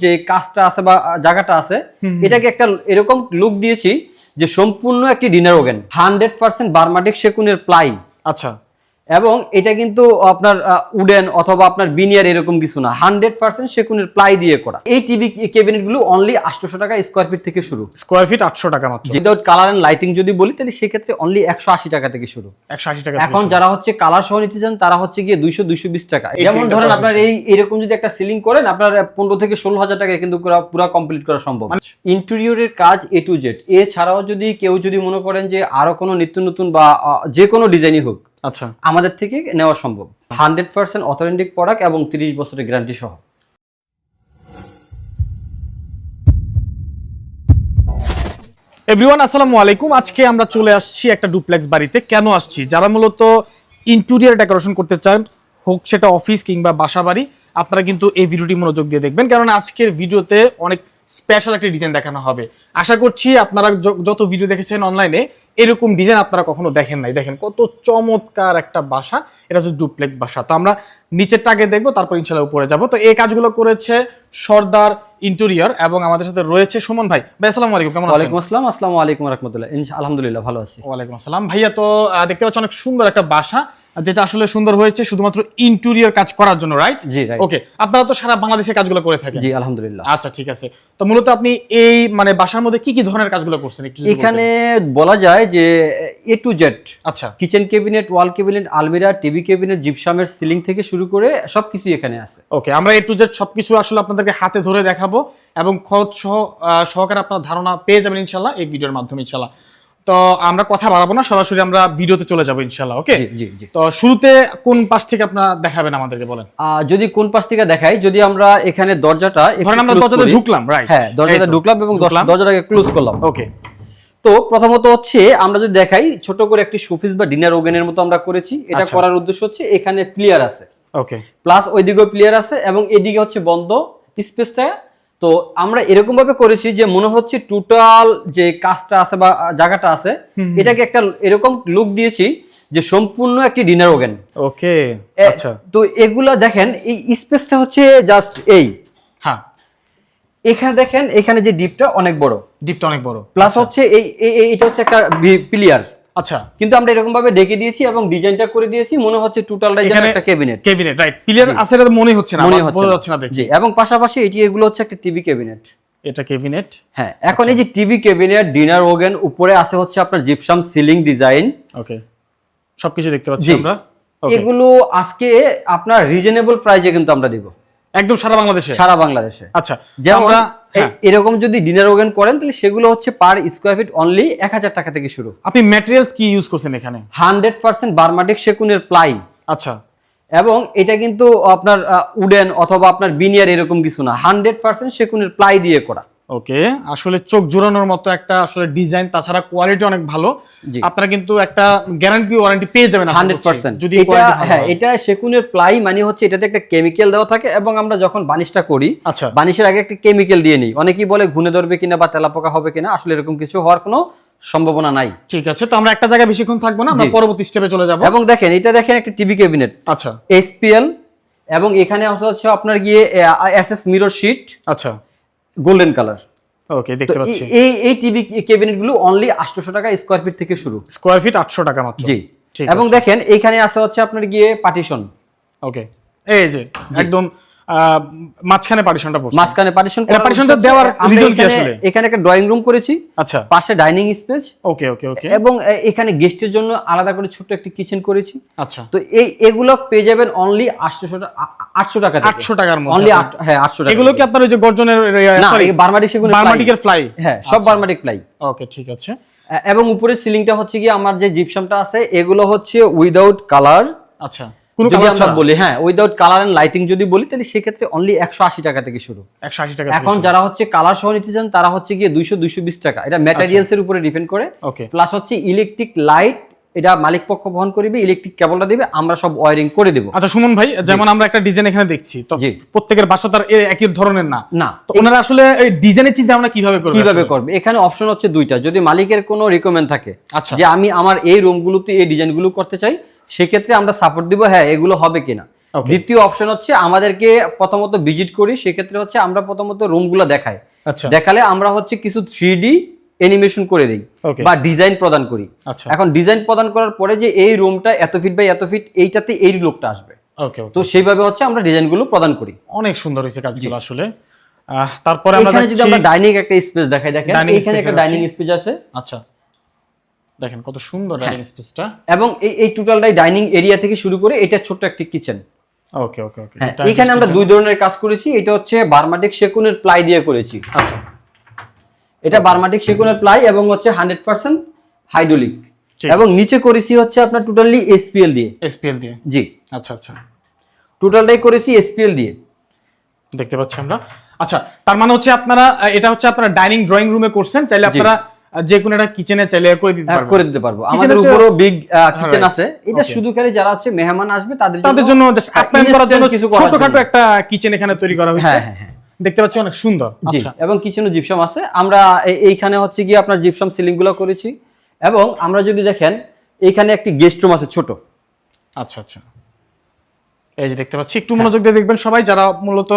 যে কাজটা আছে বা জায়গাটা আছে এটাকে একটা এরকম লুক দিয়েছি যে সম্পূর্ণ একটি ডিনার ওভেন 100% বার্মাটিক সেগুনের প্লাই। আচ্ছা, এবং এটা কিন্তু আপনার উডেন অথবা আপনার বিনিয়ার এরকম কিছু না, 100% সেগুনের প্লাই দিয়ে করা। এই টিভি ক্যাবিনেট গুলো অনলি 800 টাকা স্কোয়ার ফিট থেকে শুরু। স্কোয়ার ফিট 800 টাকা মাত্র। উইদাউট কালার এন্ড লাইটিং যদি বলি তাহলে সেক্ষেত্রে অনলি 180 টাকা থেকে শুরু। 180 টাকা। এখন যারা হচ্ছে কালার সহ নিতে চান তারা হচ্ছে গিয়ে 200-220 টাকা। যেমন ধরেন আপনার এরকম যদি একটা সিলিং করেন আপনার 15 থেকে 16,000 টাকা কিন্তু পুরো কমপ্লিট করা সম্ভব। ইন্টেরিয়রের কাজ A to Z। এছাড়াও যদি কেউ যদি মনে করেন যে আরো কোনো নিত্য নতুন বা যে কোনো ডিজাইনই হোক, আচ্ছা, আমাদের থেকে নেওয়া সম্ভব। 100% অথেন্টিক প্রোডাক্ট এবং 30 বছরের গ্যারান্টি সহ। এভরিওয়ান আসসালামু আলাইকুম। আজকে আমরা চলে আসছি একটা ডুপ্লেক্স বাড়িতে। কেন আসছি? যারা মূলত ইন্টেরিয়র ডেকোরেশন করতে চান, হোক সেটা অফিস কিংবা বাসা বাড়ি, আপনারা কিন্তু এই ভিডিওটি মনোযোগ দিয়ে দেখবেন, কারণ আজকের ভিডিওতে অনেক স্পেশাল একটা ডিজাইন দেখানো হবে। আশা করছি আপনারা যত ভিডিও দেখেছেন অনলাইনে এরকম ডিজাইন আপনারা কখনো দেখেন নাই। দেখেন কত চমৎকার একটা বাসা, এটা হচ্ছে ডুপ্লেক্স বাসা। তো আমরা নিচেরটা আগে দেখবো, তারপর ইনশাআল্লাহ উপরে যাব। তো এই কাজগুলো করেছে সর্দার ইন্টেরিয়র এবং আমাদের সাথে রয়েছে সুমন ভাই। ভাই আসসালামু আলাইকুম, কেমন আছেন? ওয়ালাইকুম আসসালাম। আসসালামু আলাইকুম ওয়া রাহমাতুল্লাহ। আলহামদুলিল্লাহ ভালো আছি। ওয়ালাইকুম আসসালাম। ভাইয়া, তো দেখতে পাচ্ছি অনেক সুন্দর একটা বাসা, যেটা আসলে সুন্দর হয়েছে শুধুমাত্র ইন্টেরিয়র কাজ করার জন্য, রাইট? জি, রাইট। ওকে, আপনারা তো সারা বাংলাদেশে কাজগুলো করে থাকেন। জি, আলহামদুলিল্লাহ। আচ্ছা, ঠিক আছে। তো মূলত আপনি এই মানে বাসার মধ্যে কি কি ধরনের কাজগুলো করছেন একটু যদি এখানে বলা যায় যে A to Z। আচ্ছা, কিচেন ক্যাবিনেট, ওয়াল ক্যাবিনেট, আলমিরা, টিভি ক্যাবিনেট, জিপসামের সিলিং থেকে শুরু করে সবকিছু এখানে আছে। ওকে, আমরা A to Z সবকিছু আসলে আপনাদেরকে হাতে ধরে দেখাবো এবং খরচ সহকারে আপনার ধারণা পেয়ে যাবেন ইনশাআল্লাহ এই ভিডিওর মাধ্যমে ইনশাআল্লাহ। তো আমরা কথা বাড়াবো না, সরাসরি আমরা ভিডিওতে চলে যাবো ইনশাআল্লাহ। ওকে, জি জি। তো শুরুতে কোন পাশ থেকে আপনারা দেখাবেন আমাদেরকে বলেন? যদি কোন পাশ থেকে দেখাই, যদি আমরা এখানে দরজাটা ধরেন আমরা দরজাতে ঢুকলাম, রাইট? হ্যাঁ, দরজাটা ঢুকলাম এবং দরজাটাকে ক্লোজ করলাম। ওকে, তো প্রথমত হচ্ছে আমরা যদি দেখাই, ছোট করে একটি শোপিস বা ডিনার ওভেনের মতো আমরা করেছি। এটা করার উদ্দেশ্য হচ্ছে এখানে প্লেয়ার আছে, ওকে, প্লাস ওইদিকেও প্লেয়ার আছে এবং এদিকে হচ্ছে বন্ধ স্পেসটা। তো আমরা এরকম ভাবে করেছি যে মনে হচ্ছে টোটাল যে কাজটা আছে বা জায়গাটা আছে এটাকে একটা এরকম লুক দিয়েছি যে সম্পূর্ণ একটি ডিনার ওভেন। ওকে, আচ্ছা। তো এগুলা দেখেন, এই স্পেসটা হচ্ছে জাস্ট এই। হ্যাঁ, এখানে দেখেন, এখানে যে ডিপটা অনেক বড়, ডিপটা অনেক বড়, প্লাস হচ্ছে এটা হচ্ছে একটা প্লেয়ার। আচ্ছা, কিন্তু আমরা এরকম ভাবে ডেকে দিয়েছি এবং ডিজাইনটা করে দিয়েছি মনে হচ্ছে টোটালটাই যেন একটা ক্যাবিনেট। Cabinet, right? প্লেয়ার আছে এটা মনে হচ্ছে না, বোঝা যাচ্ছে না দেখি। জি, এবং পাশাপাশি এগুলো হচ্ছে একটা টিভি ক্যাবিনেট। এটা ক্যাবিনেট। হ্যাঁ, এখন এই যে টিভি ক্যাবিনেট, ডিনার ওভেন, উপরে আছে হচ্ছে আপনার জিপসাম সিলিং ডিজাইন। ওকে, সবকিছু দেখতে পাচ্ছি আমরা। এগুলো আজকে আপনার রিজনেবল প্রাইসে কিন্তু আমরা দিব একদম সারা বাংলাদেশে। সারা বাংলাদেশে। আচ্ছা, যেমন এরকম যদি ডিনার ওভেন করেন তাহলে সেগুলো হচ্ছে পার স্কয়ার ফিট অনলি 1000 টাকা থেকে শুরু। আপনি ম্যাটেরিয়ালস কি ইউজ করছেন এখানে? 100% বার্মাটিক সেগুনের প্লাই। আচ্ছা, এবং এটা কিন্তু আপনার উডেন অথবা আপনার বিনিয়ার এরকম কিছু না, 100% সেগুনের প্লাই দিয়ে করা। ওকে, আসলে চোখ জোড়ানোর মতো একটা আসলে ডিজাইন, তাছাড়া কোয়ালিটি অনেক ভালো। আপনারা কিন্তু একটা গ্যারান্টি ওয়ারেন্টি পেয়ে যাবেন 100%। যদি এটা সেগুনের প্লাই মানে হচ্ছে এটাতে একটা কেমিক্যাল দেওয়া থাকে এবং আমরা যখন বানিশটা করি, আচ্ছা, বানিশের আগে একটা কেমিক্যাল দিয়ে নিই। অনেকেই বলে ঘুনে ধরবে কিনা বা তেলাপোকা হবে কিনা, আসলে এরকম কিছু হওয়ার কোনো সম্ভাবনা নাই। ঠিক আছে, তো আমরা একটা জায়গায় বেশিক্ষণ থাকবো না, আমরা পরবর্তী স্টেপে চলে যাব। এবং দেখেন, এটা দেখেন একটা টিভি ক্যাবিনেট। আচ্ছা, SPL এবং এখানে হচ্ছে আপনার গিয়ে SS মিরর শীট। আচ্ছা, গোল্ডেন কালার। ওকে, দেখতে পাচ্ছি এই টিভি ক্যাবিনেট গুলো অনলি 800 টাকা স্কয়ার ফিট থেকে শুরু। স্কয়ার ফিট 800 টাকা মাত্র। জি, এবং দেখেন এখানে আছে হচ্ছে আপনার গিয়ে পার্টিশন। ওকে, এই যে একদম মাঝখানে পার্টিশনটা পড়ছে। মাঝখানে পার্টিশনটা দেওয়ার রিজন কি আসলে? এখানে একটা ড্রয়িং রুম করেছি, আচ্ছা, পাশে ডাইনিং স্পেস। ওকে ওকে ওকে, এবং এখানে গেস্টের জন্য আলাদা করে ছোট একটা কিচেন করেছি। আচ্ছা, তো এগুলো পেয়ে যাবেন অনলি 800 টাকা থেকে। 800 টাকার মধ্যে অনলি। হ্যাঁ, 800 টাকা। এগুলো কি আপনার ওই যে গর্জনের সরি বার্মাটিক সেগুন, বার্মাটিকের ফ্লাই? হ্যাঁ, সব বার্মাটিক ফ্লাই। ওকে, ঠিক আছে। এবং উপরে সিলিংটা হচ্ছে কি আমার যে জিপসামটা আছে এগুলো হচ্ছে উইদাউট কালার। আচ্ছা, যদি আমরা বলি, হ্যাঁ, উইদাউট কালার এন্ড লাইটিং যদি বলি তাহলে সেক্ষেত্রে অনলি 180 টাকা থেকে শুরু। 180 টাকা। এখন যারা হচ্ছে কালার সহ নিতে চান তারা হচ্ছে গিয়ে 200-220 টাকা। এটা ম্যাটেরিয়ালস এর উপরে ডিপেন্ড করে। ওকে, প্লাস হচ্ছে ইলেকট্রিক লাইট, এটা মালিক পক্ষ বহন করবে, ইলেকট্রিক কেবলটা দিবে, আমরা সব ওয়্যারিং করে দেব। আচ্ছা সুমন ভাই, যেমন আমরা একটা ডিজাইন এখানে দেখছি, তো প্রত্যেকের বাসা তার একই ধরনের না, তো ওনারা আসলে এই ডিজাইনের চিন্তা আমরা কিভাবে করবে? এখানে অপশন হচ্ছে দুইটা। যদি মালিকের কোনো রিকমেন্ড থাকে আচ্ছা, যে আমি আমার এই রুমগুলোতে এই ডিজাইনগুলো করতে চাই, সেক্ষেত্রে আমরা সাপোর্ট দিব, হ্যাঁ এগুলো হবে কিনা। Okay. দ্বিতীয় অপশন হচ্ছে আমাদেরকে প্রথমত ভিজিট করি, সেক্ষেত্রে হচ্ছে আমরা প্রথমত রুমগুলো দেখাই, আচ্ছা দেখালে আমরা হচ্ছে কিছু 3D অ্যানিমেশন করে দিই Okay. বা ডিজাইন প্রদান করি। আচ্ছা এখন ডিজাইন প্রদান করার পরে যে এই রুমটা এত ফিট বাই এত ফিট, এইটাতে এই লোকটা আসবে, ওকে তো সেইভাবে হচ্ছে আমরা ডিজাইনগুলো প্রদান করি। অনেক সুন্দর হয়েছে কাজগুলো আসলে। তারপরে আমরা এখানে যদি আমরা যাচ্ছি- ডাইনিং একটা স্পেস দেখাই, দেখেন Dining এখানে space একটা এ ডাইনিং যাচ্ছি। স্পেস আছে আচ্ছা দেখেন কত সুন্দর ডাইনিং স্পেসটা। এবং এই টোটালটাই ডাইনিং এরিয়া থেকে শুরু করে এটা ছোট্ট একটা কিচেন। ওকে ওকে ওকে হ্যাঁ, এখানে আমরা দুই ধরনের কাজ করেছি, এটা হচ্ছে বার্মাটিক সেগুনের প্লাই দিয়ে করেছি। আচ্ছা এটা বার্মাটিক সেগুনের প্লাই এবং হচ্ছে 100% হাইড্রোলিক, ঠিক এবং নিচে করেছি হচ্ছে আপনার টোটালি এসপিএল দিয়ে। এসপিএল দিয়ে, জি, আচ্ছা আচ্ছা টোটালটাই করেছি এসপিএল দিয়ে। দেখতে পাচ্ছি আমরা। আচ্ছা তার মানে হচ্ছে আপনারা এটা হচ্ছে আপনারা ডাইনিং ড্রয়িং রুমে করছেন, চাইলে আপনারা যে কোনো একটা কিচেনে চাইলে করে দিতে হ্যাঁ, পারবেন। করে দিতে পারবো। Kitchen আমাদের হচ্ছে- উপরও বিগ কিচেন Right. আছে, এটা Okay. শুধু খালি যারা হচ্ছে মেহমান আসবে তাদের জন্য just আপ্যায়ন করার জন্য কিছু করার ছোটখাটো জন্য। একটা কিচেন এখানে তৈরি করা হয়েছে। হ্যাঁ হ্যাঁ হ্যাঁ, দেখতে পাচ্ছি অনেক সুন্দর। জি। আচ্ছা এবং কিচেনও জিপসাম আছে, আমরা এইখানে হচ্ছে কি আপনার জিপসাম সিলিং গুলো করেছি। এবং আমরা যদি দেখেন এইখানে একটি গেস্ট রুম আছে ছোট। আচ্ছা আচ্ছা এই যে দেখতে পাচ্ছি, একটু মনোযোগ দিয়ে দেখবেন সবাই যারা মূলত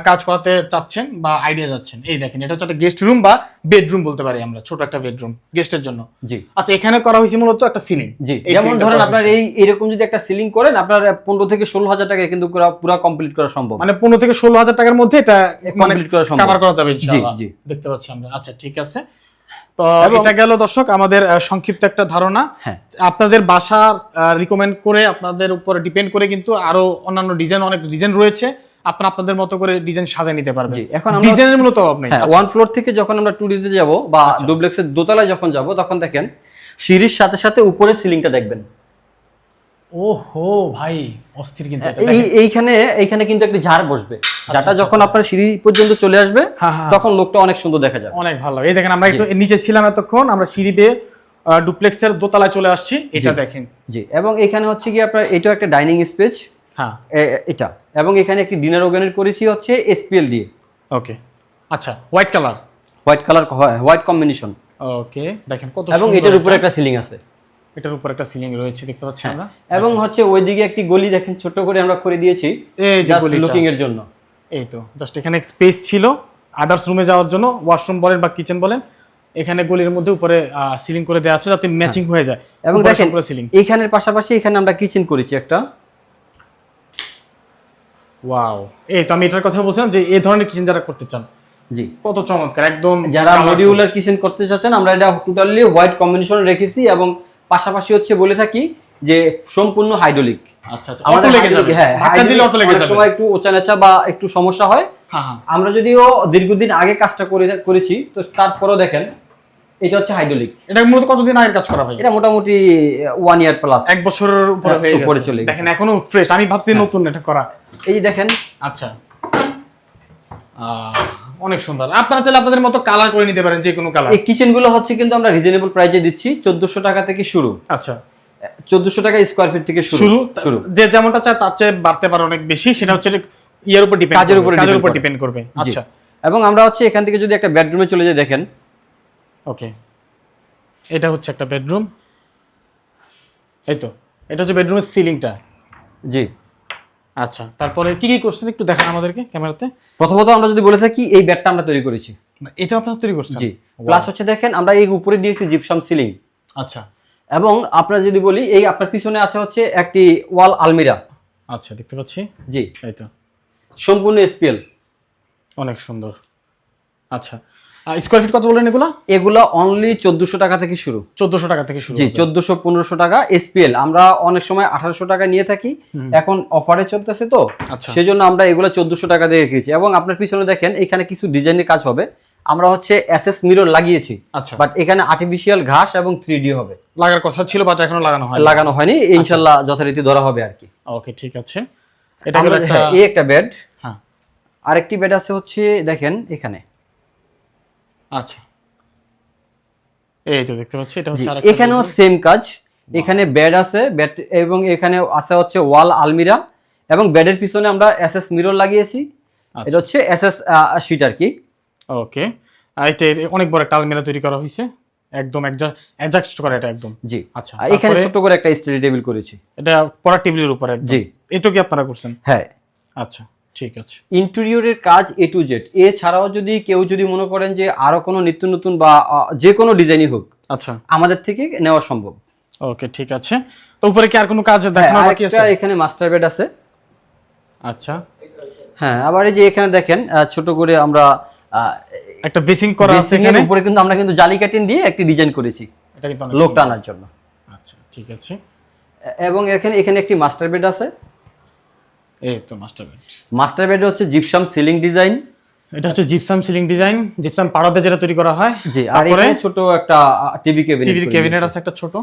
কাজ করাতে চাচ্ছেন বা আইডিয়া যাচ্ছেন। এই দেখেন এটা হচ্ছে একটা গেস্ট রুম বা বেডরুম বলতে পারি আমরা, ছোট একটা বেডরুম গেস্টের জন্য। জি আচ্ছা এখানে করা হয়েছে মূলত একটা সিলিং। জি, যেমন ধরেন আপনার এইরকম যদি একটা সিলিং করেন, আপনার 15 থেকে 16,000 টাকায় কিন্তু পুরো কমপ্লিট করা সম্ভব। মানে 15 থেকে 16,000 টাকার মধ্যে এটা মানে কমপ্লিট করা সম্ভব, কভার করা যাবে ইনশাআল্লাহ। জি। দেখতে পাচ্ছি আমরা। আচ্ছা ঠিক আছে, তো এটা গেল দর্শক আমাদের সংক্ষিপ্ত একটা ধারণা। হ্যাঁ, আপনাদের বাসার রিকমেন্ড করে আপনাদের উপর ডিপেন্ড করে কিন্তু আরো অন্যান্য ডিজাইন, অনেক ডিজাইন রয়েছে, আপনারা আপনাদের মতো করে ডিজাইন সাজিয়ে নিতে পারবেন। জি। এখন আমরা ডিজাইনের মূলত অভাব নেই। হ্যাঁ, ওয়ান ফ্লোর থেকে যখন আমরা 2D তে যাব বা ডুপ্লেক্সের দোতলায় যখন যাব, তখন দেখেন সিঁড়ির সাথে সাথে উপরে সিলিংটা দেখবেন। ওহো ভাই অস্থির কিন্তু এটা। এইখানে কিন্তু একটা ঝাড় বসবে, যাটা যখন আপনার সিঁড়ি পর্যন্ত চলে আসবে, হ্যাঁ, হ্যাঁ। তখন লোকটা অনেক সুন্দর দেখা যাবে। অনেক ভালো। এই দেখেন আমরা একটু নিচে ছিলাম এতক্ষণ, আমরা সিঁড়ি দিয়ে ডুপ্লেক্সের দোতলায় চলে আসছি। এটা দেখেন। জি, এবং এখানে হচ্ছে কি আপনার এটাও একটা ডাইনিং স্পেস, হ্যাঁ এটা, এবং এখানে একটি ডিনার ওভেনের করেছি হচ্ছে এসপিএল দিয়ে। ওকে আচ্ছা white colour, white colour, white combination. Okay দেখেন কত এবং সুন্দর এটার উপরে এটা। একটা সিলিং আছে। এটার উপর একটা সিলিং রয়েছে দেখতে পাচ্ছি আমরা। এবং হচ্ছে ওইদিকে একটি গলি দেখেন ছোট করে আমরা করে দিয়েছি, এই যে জাস্ট গলিটা। লুকিং এর জন্য। এই তো জাস্ট এখানে স্পেস ছিল আদার্স রুমে যাওয়ার জন্য, ওয়াশরুম বলেন বা কিচেন বলেন, এখানে গলির মধ্যে উপরে সিলিং করে দেওয়া আছে যাতে ম্যাচিং হয়ে যায়। এবং উপরে দেখেন সম্পূর্ণ সিলিং। এইখানের পাশাপাশি এখানে আমরা কিচেন করেছি একটা। ওয়াও, এই তো আমি এটার কথা বলছিলাম যে এই ধরনের কিচেন যারা করতে চান, জি, কত চমৎকার একদম। যারা মডিউলার কিচেন করতে চাচ্ছেন, আমরা এটা টোটালি হোয়াইট কম্বিনেশন রেখেছি, এবং পাশাপাশি হচ্ছে বলে থাকি যে সম্পূর্ণ হাইড্রোলিক। আচ্ছা আচ্ছা আমাদের অটো লেগে যাবে, হ্যাঁ, ধাক্কা দিলে অটো লেগে অনেক যাবে। সময় একটু ওচানেচা বা একটু সমস্যা হয়। হ্যাঁ হ্যাঁ আমরা যদিও দীর্ঘদিন আগে কাজটা করেছি, তো তারপরেও দেখেন এটা হচ্ছে হাইড্রোলিক। এটা মূলত কতদিন আগের কাজ করা ভাই? এটা মোটামুটি 1 ইয়ার প্লাস, এক বছরের উপরে হয়ে উপরে গেছে। চলে গেছে। দেখেন এখনো ফ্রেশ, আমি ভাবছি নতুন এটা করা। এই যে দেখেন। আচ্ছা অনেক সুন্দর। আপনারা চাইলে আপনাদের মতো কালার করে নিতে পারেন, যে কোনো কালার। এই কিচেন গুলো হচ্ছে কিন্তু আমরা রিজনেবল প্রাইসে দিচ্ছি, 1400 টাকা থেকে শুরু। আচ্ছা 1400 টাকা স্কয়ার ফিট থেকে শুরু শুরু। যে যেমনটা চায় তার চেয়ে বাড়তে পারে অনেক বেশি, সেটা হচ্ছে ইয়ার উপর ডিপেন্ড, কাজের কাজের উপর উপর ডিপেন্ড করবে। জি। আচ্ছা এবং আমরা হচ্ছে এখান থেকে যদি একটা বেডরুমে চলে যাই, দেখেন ওকে এটা হচ্ছে একটা বেডরুম। এই তো এটা হচ্ছে বেডরুমের সিলিংটা। জি। আচ্ছা তারপরে কি কি করছেন একটু দেখান আমাদেরকে ক্যামেরাতে। প্রথমত আমরা যদি বলে থাকি, এই বেডটা আমরা তৈরি করেছি। এটা আপনারা তৈরি করছেন? জি। প্লাস হচ্ছে দেখেন আমরা এই উপরে দিয়েছি জিপসাম সিলিং। আচ্ছা এবং আপনারা যদি বলি, এই আপনার পিছনে আছে হচ্ছে একটি ওয়াল আলমিরা। আচ্ছা দেখতে পাচ্ছি। জি, এই তো সম্পূর্ণ এসপিএল। অনেক সুন্দর। আচ্ছা স্কয়ার ফিট কত বললেন এগুলা? এগুলা অনলি 1400 টাকা থেকে শুরু। 1400 টাকা থেকে শুরু। জি, 1400-1500 টাকা এসপিএল। আমরা অনেক সময় 1800 টাকা নিয়ে থাকি, এখন অফারে চলতেছে তো, আচ্ছা। সেজন্য আমরা এগুলা 1400 টাকা দিয়ে রেখেছি। এবং আপনার পিছনে দেখেন এখানে কিছু ডিজাইনের কাজ হবে, আমরা হচ্ছে এসএস মিরর লাগিয়েছি। আচ্ছা বাট এখানে আর্টিফিশিয়াল ঘাস এবং 3D হবে, লাগার কথা ছিল বাট এখনো লাগানো হয় লাগানো হয়নি। ইনশাআল্লাহ যথারীতি ধরা হবে আর কি। ওকে ঠিক আছে। এটা হলো একটা এই একটা বেড। হ্যাঁ আরেকটি বেড আছে হচ্ছে দেখেন এখানে। আচ্ছা এই তো দেখতে পাচ্ছি এটা হচ্ছে জি, আরেকটা এখানেও সেম কাজ। এখানে বেড আছে, বেড, এবং এখানে আছে হচ্ছে ওয়াল আলমিরা, এবং বেডের পিছনে আমরা এসএস মিরর লাগিয়েছি। এটা হচ্ছে এসএস শীট আর কি। ওকে এটা অনেক বড় একটা আলমিরা তৈরি করা হয়েছে, একদম অ্যাডজাস্ট করা এটা একদম। জি। আচ্ছা আর এখানে ছোট করে একটা স্টাডি টেবিল করেছি। এটা পড়ার টেবিলের উপরে একদম। জি। এটা কি আপনারা করছেন? হ্যাঁ। আচ্ছা, ঠিক আছে। ইন্টেরিয়রের কাজ A to Z। এছাড়াও যদি কেউ মনে করেন যে আরো কোনো নিত্য নতুন বা যে কোনো ডিজাইনই হোক, আচ্ছা, আমাদের থেকে নেওয়া সম্ভব। ওকে, ঠিক আছে। তো উপরে কি আর কোনো কাজ দেখানো বাকি আছে? এখানে মাস্টার বেড আছে। আচ্ছা, হ্যাঁ, আবার এই যে এখানে দেখেন ছোট করে আমরা একটা বেসিং করা আছে এখানে। উপরে কিন্তু আমরা জালি কাটিং দিয়ে একটা ডিজাইন করেছি, এটা কিন্তু লোক টানার জন্য। আচ্ছা, ঠিক আছে। এবং এখানে একটি মাস্টার বেড আছে। এই তো মাস্টার বেড। মাস্টার বেড হচ্ছে জিপসাম সিলিং ডিজাইন। এটা হচ্ছে জিপসাম সিলিং ডিজাইন, জিপসাম পাড়াতে যেটা তৈরি করা হয়। জি, আর এখানে ছোট একটা টিভি ক্যাবিনেট আছে একটা ছোট।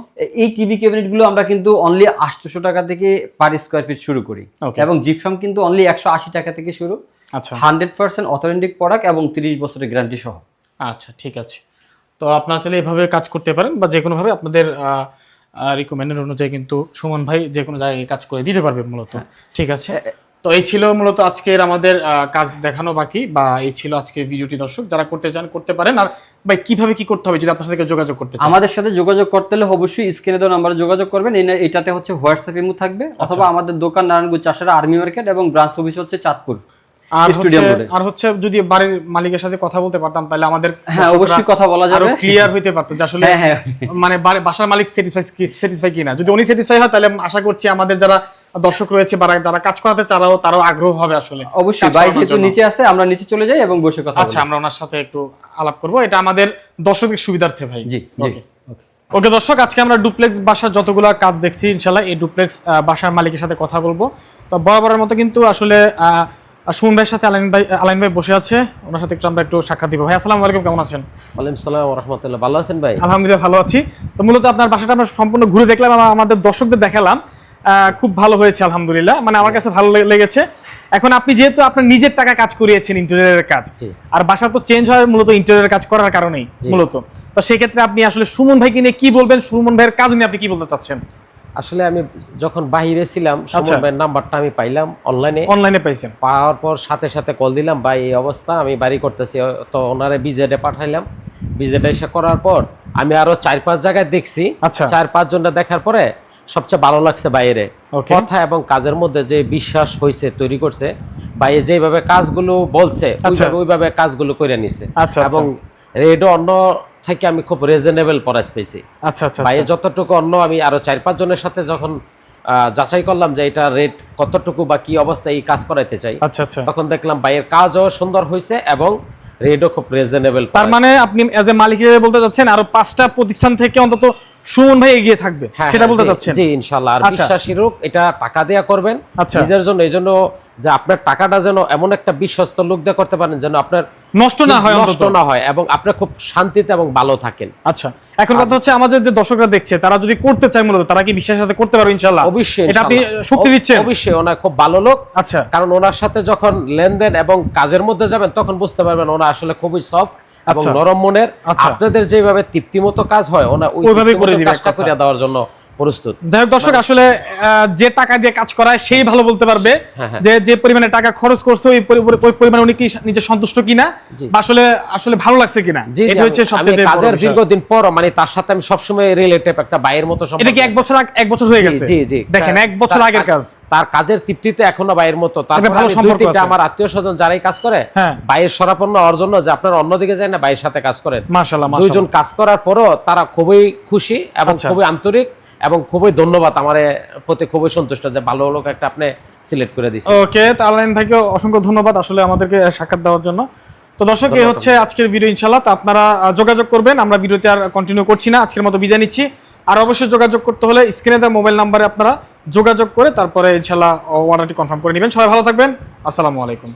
এই টিভি ক্যাবিনেট গুলো আমরা কিন্তু অনলি 800 টাকা থেকে পার স্কয়ার ফিট শুরু করি, এবং জিপসাম কিন্তু অনলি 180 টাকা থেকে শুরু। আচ্ছা, 100% অথেন্টিক প্রোডাক্ট এবং 30 বছরের গ্যারান্টি সহ। আচ্ছা, ঠিক আছে। তো আপনারা চাইলে এভাবে কাজ করতে পারেন, বা যে কোনো ভাবে আপনাদের রিকমেন্ডেড অনুযায়ী কিন্তু সুমন ভাই যে কোনো জায়গায় কাজ করে দিতে পারবে মূলত। ঠিক আছে। তো এই ছিল মূলত আজকের আমাদের কাজ দেখানো বাকি, বা এই ছিল আজকের ভিডিওটি। দর্শক যারা করতে চান করতে পারেন। আর ভাই কিভাবে কি করতে হবে যদি আপনার সাথে যোগাযোগ করতে চান? আমাদের সাথে যোগাযোগ করতে হলে অবশ্যই স্ক্রিনে দেওয়া নাম্বারে যোগাযোগ করবেন। এটাতে হচ্ছে হোয়াটসঅ্যাপ ইমো থাকবে, অথবা আমাদের দোকান নারায়ণগঞ্জ চাষারা আর্মি মার্কেট, এবং ব্রাঞ্চ অফিস হচ্ছে চাঁদপুর আর হচ্ছে যদি বাড়ির মালিকের সাথে কথা বলতে পারতাম তাহলে আমাদের অবশ্যই কথা বলা যাবে, আরো ক্লিয়ার হইতে পারতো যে আসলে মানে বাসার মালিক স্যাটিসফাই কিনা। যদি উনি স্যাটিসফাই হয় তাহলে আশা করছি আমাদের যারা দর্শক রয়েছে বা যারা কাজ করাতে তারাও আগ্রহ হবে আসলে। অবশ্যই ভাই যেহেতু নিচে আছে, আমরা নিচে চলে যাই এবং বসে কথা বলি। আচ্ছা, আমরা ওনার সাথে একটু আলাপ করব, এটা আমাদের দর্শকের সুবিধার্থে ভাই। জি, ওকে দর্শক, আজকে আমরা ডুপ্লেক্স বাসার যতগুলো কাজ দেখছি, ইনশাআল্লাহ এই ডুপ্লেক্স বাসার মালিকের সাথে কথা বলবো। তো বরাবরের মতো কিন্তু আসলে সুমন ভাইয়ের সাথে আলাইন ভাই বসে আছে, ওনার সাথে আমরা একটু সাক্ষাৎ দিব। ভাই আসসালামু আলাইকুম, কেমন আছেন? ওয়ালাইকুম আসসালাম ওয়া রাহমাতুল্লাহ। ভালো আছেন ভাই? আলহামদুলিল্লাহ ভালো আছি। তো মূলত আপনার বাসাটা আমরা সম্পূর্ণ ঘুরে দেখলাম, আমাদের দর্শকদের দেখালাম, খুব ভালো হয়েছে আলহামদুলিল্লাহ, মানে আমার কাছে ভালো লেগেছে। এখন আপনি যেহেতু আপনার নিজের টাকা কাজ করিয়েছেন ইন্টেরিয়রের কাজ, আর বাসা তো চেঞ্জ হয় মূলত ইন্টেরিয়রের কাজ করার কারণেই মূলত, তো সেক্ষেত্রে আপনি আসলে সুমন ভাইকে নিয়ে কি বলবেন? সুমন ভাইয়ের কাজ নিয়ে আপনি কি বলতে চাচ্ছেন? আসলে আমি যখন বাইরে ছিলাম, সুমন ভাইয়ের নাম্বারটা আমি পাইলাম অনলাইনে পাইছেন। পাওয়ার পর সাথে সাথে কল দিলাম, ভাই এই অবস্থা, আমি বাড়ি করতেছি। তো ওনারে বিজেডে পাঠাইলাম। বিজেডে এসে করার পর আমি আরো 4-5 জায়গায় দেখছি। 4-5 জনটা দেখার পরে সবচেয়ে ভালো লাগছে বাইরে কথা এবং কাজের মধ্যে যে বিশ্বাস হয়েছে, তৈরি করছে। বাইরে যেভাবে কাজগুলো বলছে ওইভাবে কাজগুলো করে নিছে, এবং রেডও অন্য থেকে আমি খুব রিজনেবল প্রাইস পেয়েছি। বাইরে যতটুকু অন্য আমি আরো 4-5 জনের সাথে যখন যাচাই করলাম যে এটা রেট কতটুকু বা কি অবস্থায় এই কাজ করাইতে চাই, তখন দেখলাম বাইরের কাজও সুন্দর হয়েছে এবং রেটও খুব রিজনেবল। তার মানে আপনি এজ এ মালিক হিসেবে বলতে যাচ্ছেন আরো 5টা প্রতিষ্ঠান থেকে অন্তত সুমন ভাই এগিয়ে থাকবে, সেটা বলতে যাচ্ছেন? জি ইনশাআল্লাহ। আর বিশ্বাসী লোক, এটা টাকা দেয়া করবেন নিজের জন্য, এই জন্য যে আপনার টাকাটা যেন এমন একটা বিশ্বস্ত লোক দিয়ে করতে পারেন যেন আপনার নষ্ট না হয় এবং আপনি খুব শান্তিতে এবং ভালো থাকেন। আচ্ছা, এখন কথা হচ্ছে আমাদের যে দর্শকরা দেখছে তারা যদি করতে চায় মূলত তারা কি বিশ্বাসের সাথে করতে পারবে? ইনশাআল্লাহ, অবশ্যই। এটা আপনি শক্তি দিচ্ছেন? অবশ্যই, ওনা খুব ভালো লোক। আচ্ছা, কারণ ওনার সাথে যখন লেনদেন এবং কাজের মধ্যে যাবেন তখন বুঝতে পারবেন ওনা আসলে খুবই সফট এবং নরম মনের। আপনাদের যেভাবে তৃপ্তিমতো কাজ হয় ওনা ওইভাবেই করে দিবে, কাজটা করে দেওয়ার জন্য প্রস্তুত। যাই হোক দর্শক, আসলে যে টাকা দিয়ে কাজ করায় সেই ভালো বলতে পারবে যে পরিমাণে টাকা খরচ করছে ওই পরিমাণে উনি কি নিজে সন্তুষ্ট কিনা, বা আসলে ভালো লাগছে কিনা। এটা হচ্ছে সবচেয়ে কাজের দীর্ঘদিন পর, মানে তার সাথে আমি সবসময় রিলেটিভ একটা ভাইয়ের মতো সম্পর্ক। এটা কি 1 বছর হয়ে গেছে? জি জি, দেখেন 1 বছর আগের কাজ, তার কাজের তৃপ্তিতে এখনো ভাইয়ের মতো। তারপর ভালো সম্পর্ক আছে। আমার আত্মীয়স্বজন যারাই কাজ করে ভাইয়ের শরাপন্ন হওয়ার জন্য যে আপনারা অন্যদিকে যায় না, ভাইয়ের সাথে কাজ করেন। মাশাআল্লাহ, দুইজন কাজ করার পরও তারা খুবই খুশি এবং খুবই আন্তরিক এবং খুবই ধন্যবাদ, আমার প্রতি খুবই সন্তুষ্ট যে ভালো লোক একটা আপনি সিলেক্ট করে দিয়েছেন। ওকে, আলাইন ভাইকে অসংখ্য ধন্যবাদ আসলে আমাদেরকে সাক্ষাৎ দেওয়ার জন্য। তো দর্শক, এই হচ্ছে আজকের ভিডিও। ইনশাআল্লাহ তো আপনারা যোগাযোগ করবেন, আমরা ভিডিওতে আর কন্টিনিউ করছি না, আজকের মতো বিদায় নিচ্ছি। আর অবশ্যই যোগাযোগ করতে হলে স্ক্রিনে দেওয়া মোবাইল নাম্বারে আপনারা যোগাযোগ করে তারপরে ইনশাআল্লাহ অর্ডারটি কনফার্ম করে নেবেন। সবাই ভালো থাকবেন, আসসালামু আলাইকুম।